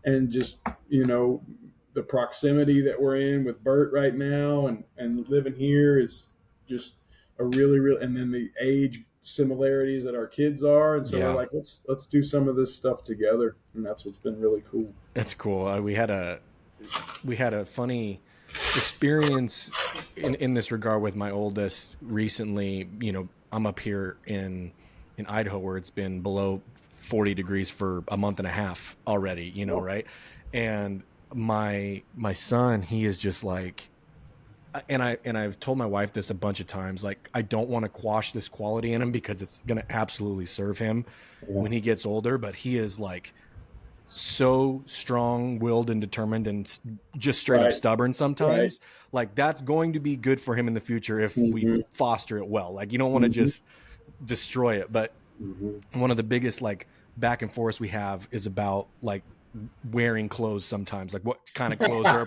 and just the proximity that we're in with Bert right now, and living here is just a really real, and then the age similarities that our kids are, and so we're Yeah. like, let's do some of this stuff together, and that's what's been really cool. It's cool. We had a funny experience in this regard with my oldest recently. I'm up here in Idaho where it's been below 40 degrees for a month and a half already, Oh, right? And my son, he is just like, and I've told my wife this a bunch of times, like I don't want to quash this quality in him because it's going to absolutely serve him yeah, when he gets older, but he is like so strong-willed and determined and just straight up right, stubborn right. sometimes. Like that's going to be good for him in the future if we Mm-hmm, foster it well. Like you don't want to mm-hmm, just destroy it. But mm-hmm. one of the biggest like back and forths we have is about like wearing clothes sometimes, like what kind of clothes are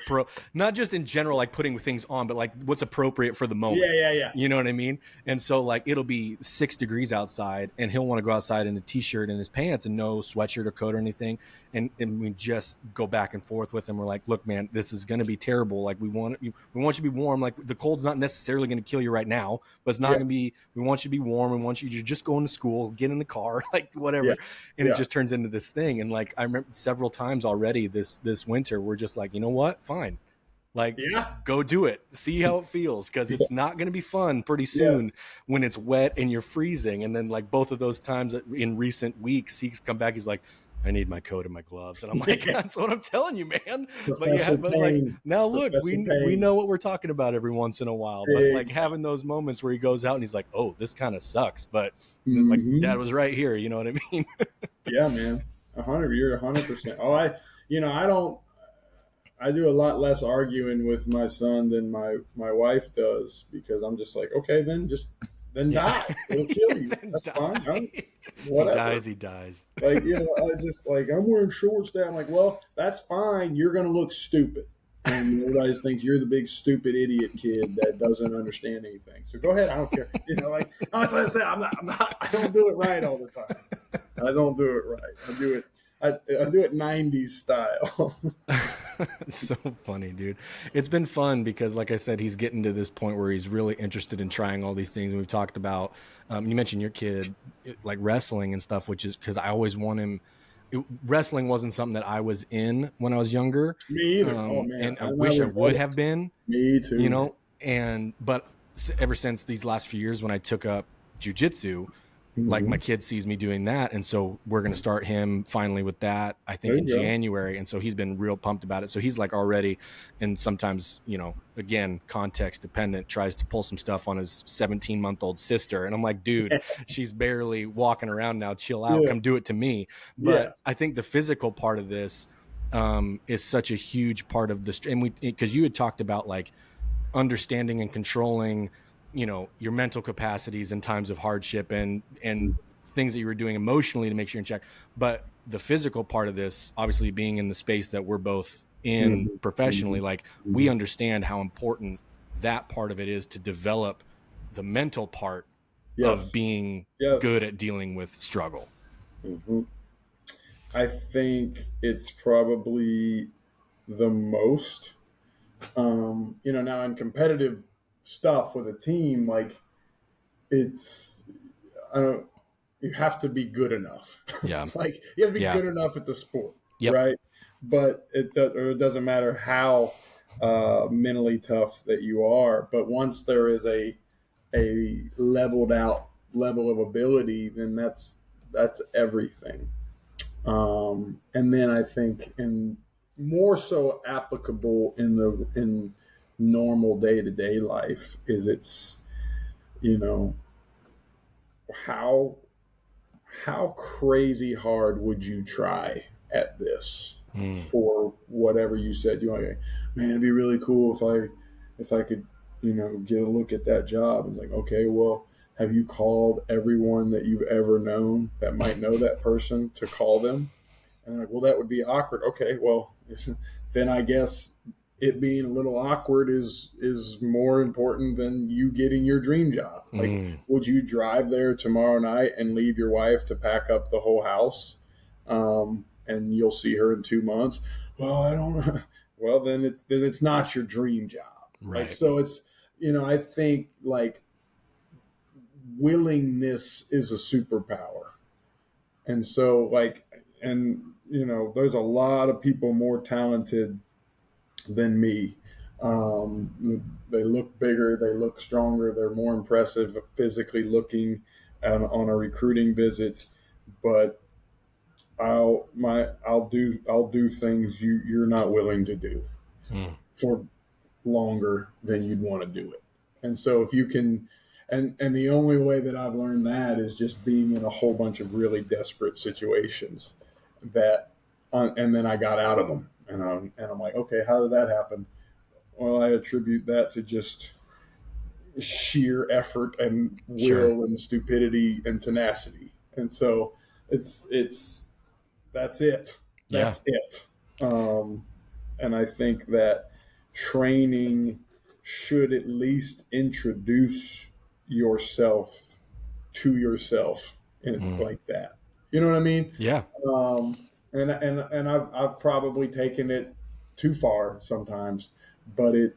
not just in general like putting things on, but like what's appropriate for the Yeah, moment, yeah, yeah, you know what I mean? And so like it'll be 6 degrees outside and he'll want to go outside in a t-shirt and his pants and no sweatshirt or coat or anything, and we just go back and forth with him. We're like, look man, this is going to be terrible, like we want you to be warm, like the cold's not necessarily going to kill you right now, but it's not yeah, going to be, we want you to be warm, we want you to just go into school, get in the car, like yeah, whatever. And it yeah, just turns into this thing. And like I remember several times already this winter, we're just like, you know what, fine, like yeah, go do it, see how it feels, because it's yes, not going to be fun pretty soon yes. when it's wet and you're freezing. And then like both of those times in recent weeks, he's come back, he's like, I need my coat and my gloves, and I'm like, Yeah. that's what I'm telling you, man. But yeah, Professor but like Payne, now look, Professor we Payne. know what we're talking about every once in a while. But like having Exactly. those moments where he goes out and he's like, oh, this kind of sucks, but like dad Mm-hmm. was right here, you know what I mean? Yeah, man. 100. You're 100%. Oh, I don't. I do a lot less arguing with my son than my wife does, because I'm just like, okay, then Yeah. die. It'll kill you. Then That's fine. die. He Whatever. dies, he dies. Like, I just like, I'm wearing shorts now. I'm like, well, that's fine. You're gonna look stupid, and everybody just thinks you're the big stupid idiot kid that doesn't understand anything. So go ahead. I don't care. Like that's what I say. I'm not. I don't do it right all the time. I don't do it right. I do it. I do it 90s style. It's so funny, dude. It's been fun because, like I said, he's getting to this point where he's really interested in trying all these things. And we've talked about, you mentioned your kid, like wrestling and stuff, which is because I always want him. Wrestling wasn't something that I was in when I was younger, Me either. Oh man, and I and I wish I regret would it. have been, Me too. but ever since these last few years when I took up jujitsu, like Hmm. my kid sees me doing that, and so we're going to start him finally with that, I There think, in you go. January. And so he's been real pumped about it. So he's like already, and sometimes, again, context dependent, tries to pull some stuff on his 17-month-old sister, and I'm like, dude, she's barely walking around now, chill out, Yeah, come do it to me. yeah. But I think the physical part of this is such a huge part of this. And we, because you had talked about like understanding and controlling, your mental capacities in times of hardship, and things that you were doing emotionally to make sure you're in check. But the physical part of this, obviously being in the space that we're both in Hmm. professionally, Hmm. like we Hmm. understand how important that part of it is to develop the mental part of Yes, being good yes. at dealing with struggle. Hmm. I think it's probably the most. Now in competitive stuff with a team, like it's I don't you have to be good enough. Yeah. Like you have to be Yeah. good enough at the sport, Yep. right? But it doesn't matter how mentally tough that you are. But once there is a leveled out level of ability, then that's everything. And then I think in more so applicable in normal day to day life is it's you know how how crazy hard would you try at this Mm. for whatever you said you want to, man, it'd be really cool if I could get a look at that job. It's like, okay, well, have you called everyone that you've ever known that might know that person to call them? And they're like, well, that would be awkward. Okay, well, then I guess it being a little awkward is more important than you getting your dream job. Like, Mm. would you drive there tomorrow night and leave your wife to pack up the whole house, and you'll see her in 2 months? Well, I don't know. Well, then it's not your dream job. Like, Right. so it's I think like willingness is a superpower. And so, like, and there's a lot of people more talented than me. They look bigger, they look stronger, they're more impressive physically looking on a recruiting visit. But I'll do things you're not willing to do Mm. for longer than you'd want to do it. And so if you can, and the only way that I've learned that is just being in a whole bunch of really desperate situations that, and then I got out of them, and I'm like, okay, how did that happen? Well, I attribute that to just sheer effort and Sure. will and stupidity and tenacity. And so it's that's it. Yeah. That's it. Um, and I think that training should at least introduce yourself to yourself Mm. like that. You know what I mean? Yeah. And I've probably taken it too far sometimes, but it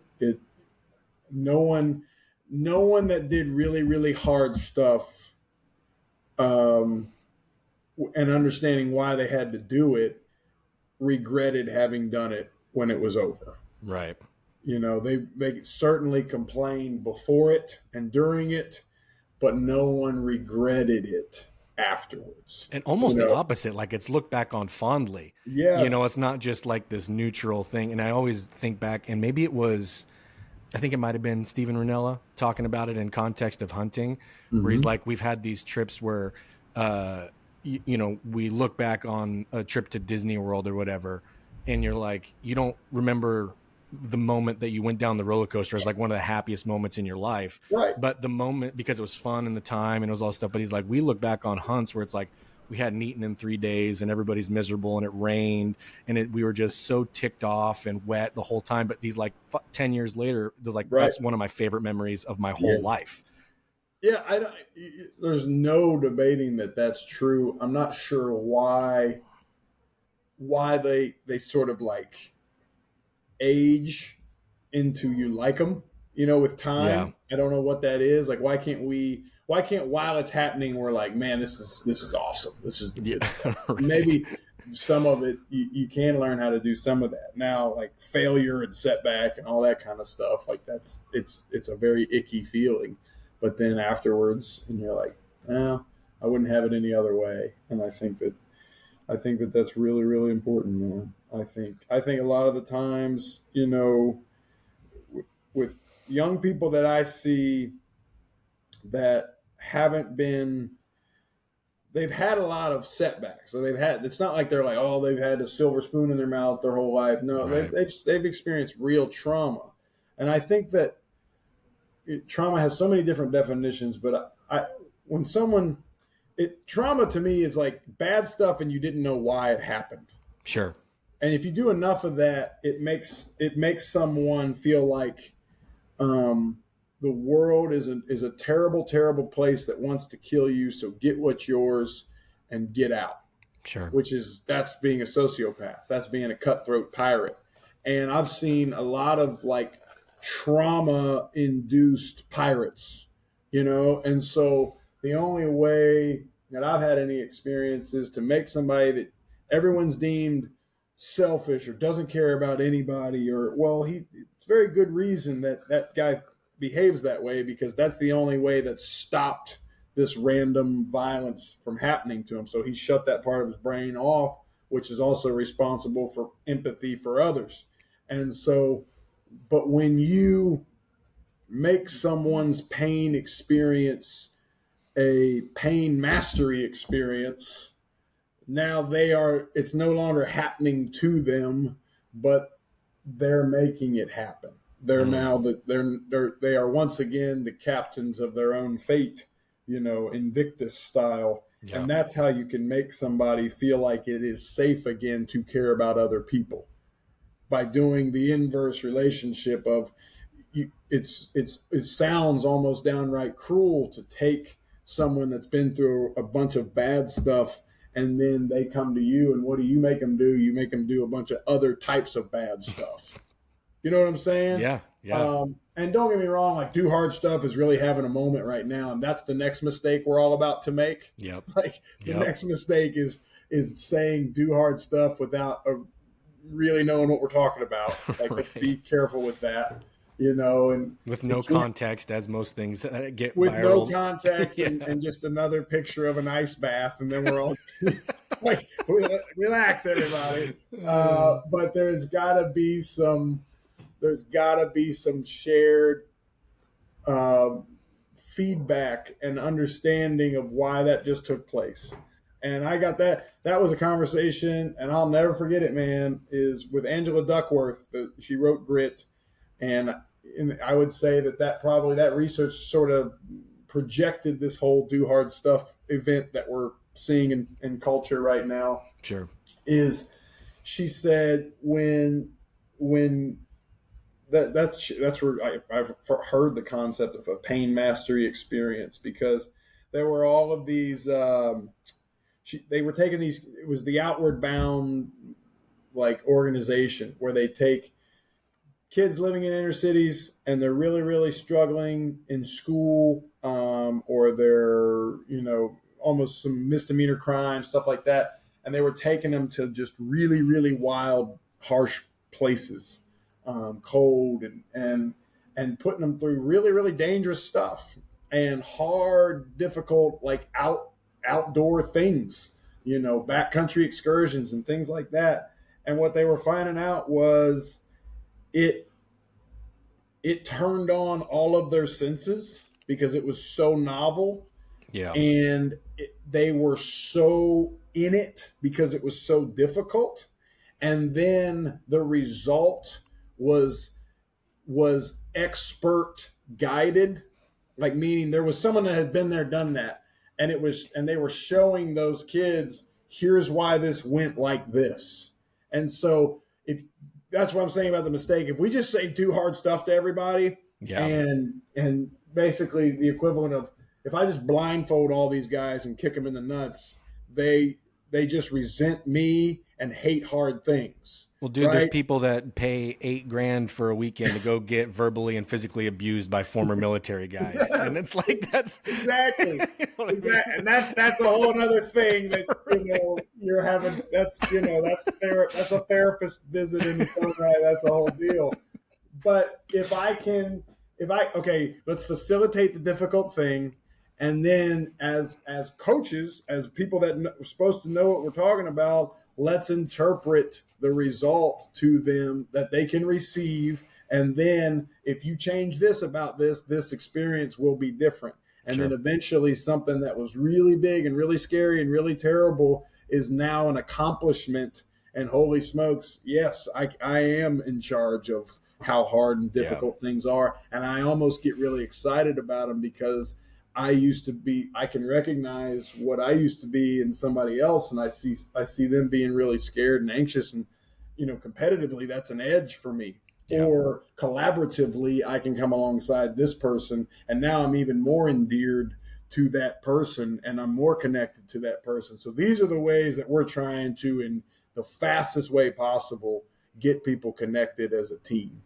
no one no one that did really really hard stuff, um, and understanding why they had to do it regretted having done it when it was over. Right. They certainly complained before it and during it, but no one regretted it afterwards. And almost the opposite, like it's looked back on fondly. Yes. It's not just like this neutral thing. And I always think back, and maybe it was, I think it might have been Steven Ranella talking about it in context of hunting, where he's Mm-hmm. like, we've had these trips where, we look back on a trip to Disney World or whatever, and you're like, you don't remember the moment that you went down the roller coaster as like one of the happiest moments in your life. Right. But the moment, because it was fun in the time and it was all stuff, but he's like, we look back on hunts where it's like, we hadn't eaten in 3 days and everybody's miserable and it rained and we were just so ticked off and wet the whole time. But these like 10 years later, there's like, Right. that's one of my favorite memories of my Yeah. whole life. Yeah. There's no debating that that's true. I'm not sure why why they sort of like age into you like them, with Yeah. time. I don't know what that is. Like, why can't while it's happening, we're like, man, this is awesome. This is the Yeah. good stuff. Right. Maybe some of it, you can learn how to do some of that. Now, like failure and setback and all that kind of stuff, like it's a very icky feeling. But then afterwards, and you're like, oh, I wouldn't have it any other way. And I think that that's really, really important, man. I think a lot of the times, with young people that I see that haven't been, they've had a lot of setbacks. So it's not like they're like, oh, they've had a silver spoon in their mouth their whole life. No, Right. they've experienced real trauma. And I think that trauma has so many different definitions, but when someone, trauma to me is like bad stuff and you didn't know why it happened. Sure. And if you do enough of that, it makes someone feel like, um, the world is a terrible, terrible place that wants to kill you. So get what's yours and get out. Sure. That's being a sociopath. That's being a cutthroat pirate. And I've seen a lot of like trauma induced pirates, and so the only way that I've had any experience is to make somebody that everyone's deemed selfish or doesn't care about anybody, or well, it's very good reason that that guy behaves that way, because that's the only way that stopped this random violence from happening to him. So he shut that part of his brain off, which is also responsible for empathy for others. And so, but when you make someone's pain experience a pain mastery experience, now it's no longer happening to them, but they're making it happen. They're Mm. now that they are once again the captains of their own fate, Invictus style. Yeah. And that's how you can make somebody feel like it is safe again to care about other people, by doing the inverse relationship of, it sounds almost downright cruel to take someone that's been through a bunch of bad stuff, and then they come to you, and what do you make them do? You make them do a bunch of other types of bad stuff. You know what I'm saying? Yeah. Yeah. And don't get me wrong, like do hard stuff is really having a moment right now, and that's the next mistake we're all about to make. Yep. Like the Yep. next mistake is saying do hard stuff without really knowing what we're talking about. Like let's Right. be careful with that, and With it no can't, context, as most things that get with no viral. context, and, Yeah. and just another picture of an ice bath, and then we're all like, relax, everybody. But there's got to be some shared um, feedback and understanding of why that just took place. And I got that. That was a conversation, and I'll never forget it, man. Is with Angela Duckworth. She wrote Grit, and I would say that research sort of projected this whole do hard stuff event that we're seeing in culture right now. Sure. Is she said when that's where I've heard the concept of a pain mastery experience, because there were all of these. They were taking these. It was the Outward Bound like organization where they take kids living in inner cities and they're really really struggling in school, or they're almost some misdemeanor crime stuff like that, and they were taking them to just really really wild harsh places, cold and putting them through really really dangerous stuff and hard difficult like outdoor things, backcountry excursions and things like that. And what they were finding out was it it turned on all of their senses because it was so novel, Yeah. and they were so in it because it was so difficult. And then the result was expert guided, like meaning there was someone that had been there done that, and they were showing those kids, here's why this went like this. And so if that's what I'm saying about the mistake, if we just say do hard stuff to everybody, Yeah. and basically the equivalent of, if I just blindfold all these guys and kick them in the nuts, they just resent me, and hate hard things, Well, dude, there's right? people that pay $8,000 for a weekend to go get verbally and physically abused by former military guys, and it's like that's Exactly. you know what I Exactly. mean? And that's a whole other thing that, you're having, that's a therapist visit in its own right. That's a whole deal. But okay, let's facilitate the difficult thing. And then as coaches, as people that are supposed to know what we're talking about, let's interpret the result to them that they can receive. And then if you change this about this experience will be different. And then Sure. eventually something that was really big and really scary and really terrible is now an accomplishment. And holy smokes, yes, I am in charge of how hard and Yeah. difficult things are. And I almost get really excited about them because I can recognize what I used to be in somebody else. And I see them being really scared and anxious, and, competitively, that's an edge for me. Yeah. Or collaboratively, I can come alongside this person. And now I'm even more endeared to that person, and I'm more connected to that person. So these are the ways that we're trying to, in the fastest way possible, get people connected as a team.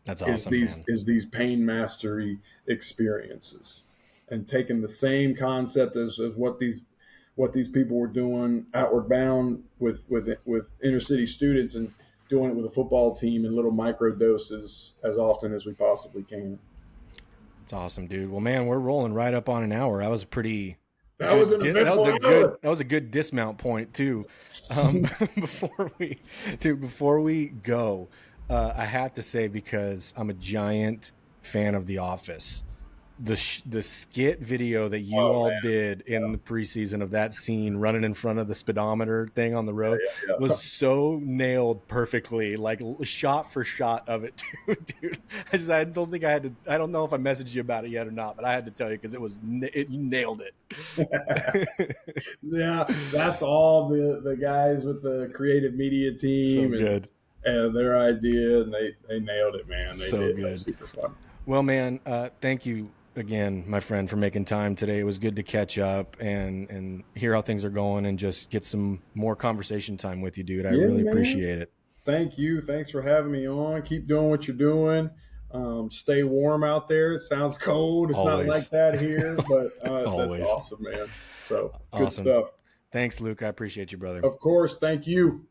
That's Is awesome, these man. is these pain mastery experiences, and taking the same concept as what these people were doing outward bound with inner city students, and doing it with a football team in little micro doses as often as we possibly can. It's awesome, dude. Well, man, we're rolling right up on an hour. That was a pretty That was good. an That was eventful a good. hour. That was a good dismount point too. Before we go, I have to say, because I'm a giant fan of The Office, the skit video that you Oh all man, did in the preseason of that scene running in front of the speedometer thing on the road yeah. was so nailed perfectly, like shot for shot of it too, dude. I don't think I don't know if I messaged you about it yet or not, but I had to tell you because you nailed it. Yeah, that's all the guys with the creative media So team, good. and their idea, and they nailed it, man. They So did. That's good. super fun. Well, man, thank you again, my friend, for making time today. It was good to catch up and hear how things are going and just get some more conversation time with you, dude. I Yeah, really man. appreciate it. Thank you. Thanks for having me on. Keep doing what you're doing. Stay warm out there. It sounds cold. It's not like Always. that here, but that's Always. awesome, man. So good Awesome. stuff. Thanks, Luke. I appreciate you, brother. Of course. Thank you.